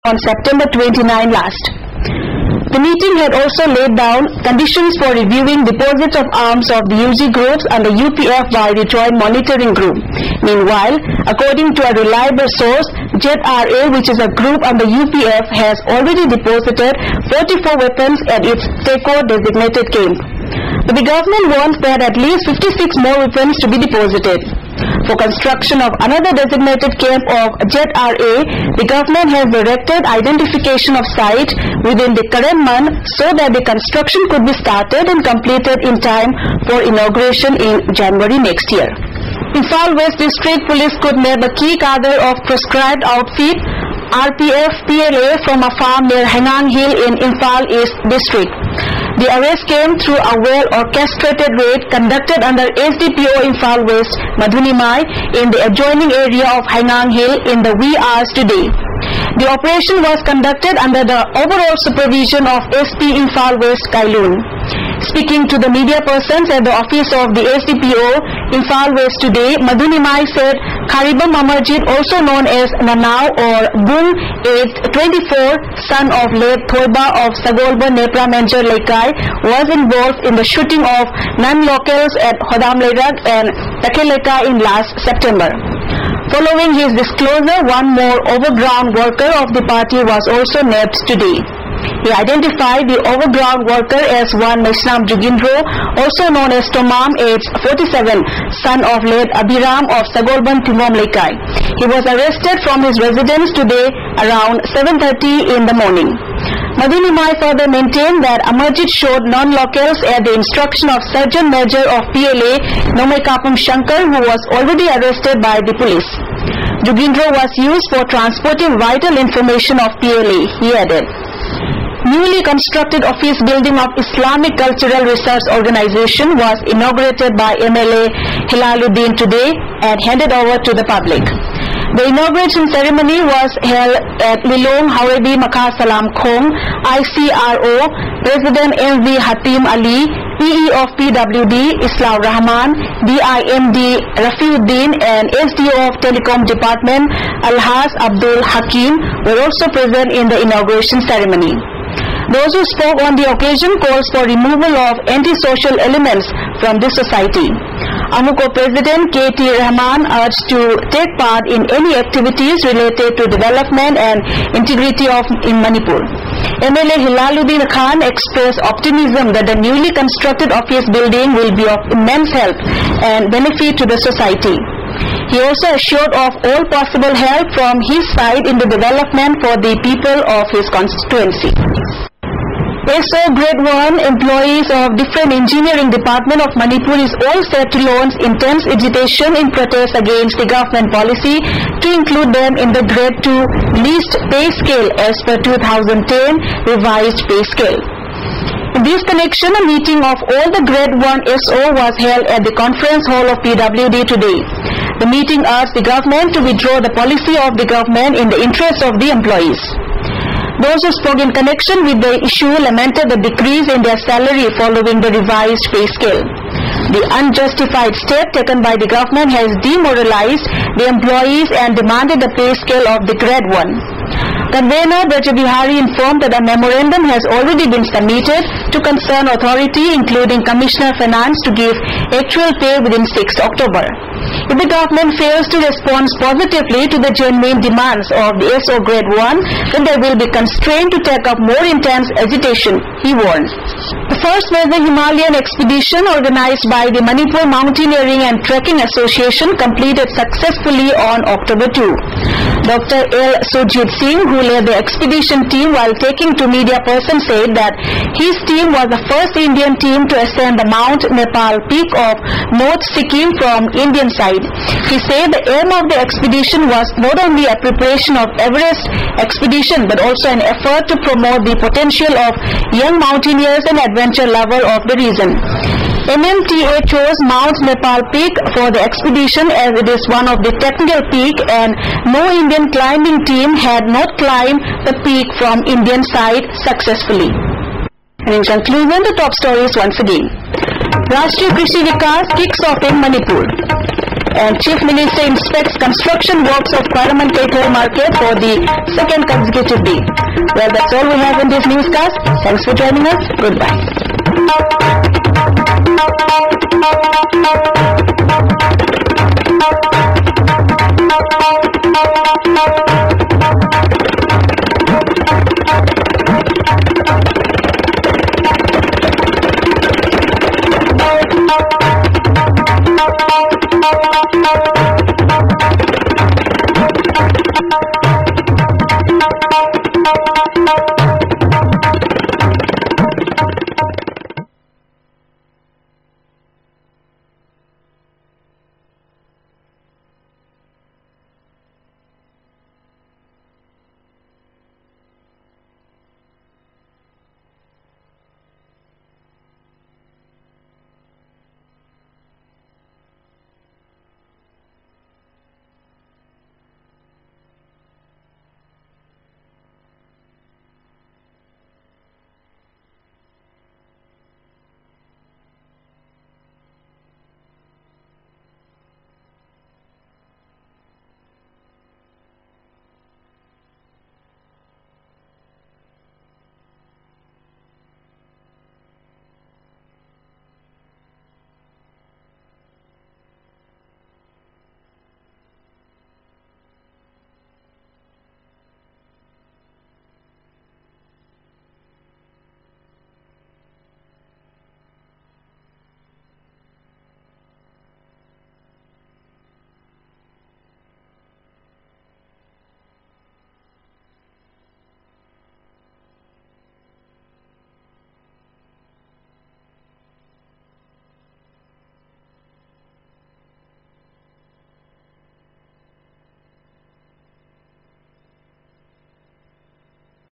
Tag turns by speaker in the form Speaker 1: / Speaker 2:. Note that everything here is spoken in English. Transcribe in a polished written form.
Speaker 1: on September 29 last. The meeting had also laid down conditions for reviewing deposits of arms of the UG groups under UPF by the Joint Monitoring Group. Meanwhile, according to a reliable source, ZRA, which is a group under UPF, has already deposited 44 weapons at its TECO designated camp. But the government wants that at least 56 more weapons to be deposited. For construction of another designated camp of ZRA, the government has directed identification of site within the current month so that the construction could be started and completed in time for inauguration in January next year. Imphal West District Police could nab a key cadre of proscribed outfit RPF PLA from a farm near Hengang Hill in Imphal East District. The arrest came through a well-orchestrated raid conducted under SDPO Imphal West Madhunimai in the adjoining area of Hengang Hill in the wee hours today. The operation was conducted under the overall supervision of SP Imphal West Kailun. Speaking to the media persons at the office of the SDPO Imphal West today, Madhunimai said Karibam Amarjit, also known as Nanao or Bung, aged 24, son of late Thoiba of Sagolba Nepra Menjor Lekai, was involved in the shooting of non-locals at Hodam Lerag and Takeleka in last September. Following his disclosure, one more overground worker of the party was also nabbed today. He identified the overground worker as one Naishnam Jugindro, also known as Tomam, aged 47, son of late Abhiram of Sagolban Timom Lekai. He was arrested from his residence today around 7:30 in the morning. Madhunimai further maintained that Amarjit showed non-locals at the instruction of Sergeant Major of PLA, Nomaikapam Shankar, who was already arrested by the police. Jugindro was used for transporting vital information of PLA, he added. Newly constructed office building of Islamic Cultural Research Organization was inaugurated by MLA Hilaluddin today and handed over to the public. The inauguration ceremony was held at Lilong Hawebi Makar Salam Khong, ICRO, President MV Hatim Ali, PE of PWD Islam Rahman, DIMD Rafiuddin and SDO of Telecom Department Alhas Abdul Hakim were also present in the inauguration ceremony. Those who spoke on the occasion calls for removal of antisocial elements from this society. Amuko President K.T. Rahman urged to take part in any activities related to development and integrity in Manipur. MLA Hilaluddin Khan expressed optimism that the newly constructed office building will be of immense help and benefit to the society. He also assured of all possible help from his side in the development for the people of his constituency. SO Grade 1 employees of different engineering department of Manipur is all set to launch intense agitation in protest against the government policy to include them in the Grade 2 least pay scale as per 2010 revised pay scale. In this connection, a meeting of all the Grade 1 SO was held at the conference hall of PWD today. The meeting urged the government to withdraw the policy of the government in the interest of the employees. Those who spoke in connection with the issue lamented the decrease in their salary following the revised pay scale. The unjustified step taken by the government has demoralized the employees and demanded the pay scale of the Grade 1. Convener Brajabihari informed that a memorandum has already been submitted to concerned authority including Commissioner Finance to give actual pay within 6th October. If the government fails to respond positively to the genuine demands of the SO Grade 1, then they will be constrained to take up more intense agitation, he warned. The first major Himalayan expedition organized by the Manipur Mountaineering and Trekking Association completed successfully on October 2. Dr. L. Sujit Singh, who led the expedition team while taking to media person, said that his team was the first Indian team to ascend the Mount Nepal peak of North Sikkim from Indian side. He said the aim of the expedition was not only a preparation of Everest expedition but also an effort to promote the potential of young mountaineers and adventure lovers of the region. MMTA chose Mount Nepal Peak for the expedition as it is one of the technical peak and no Indian climbing team had not climbed the peak from Indian side successfully. And in conclusion, the top stories once again. Rashtriya Krishi Vikas kicks off in Manipur. And Chief Minister inspects construction works of Parliament-Kaithal Market for the second consecutive day. Well, that's all we have in this newscast. Thanks for joining us. Goodbye.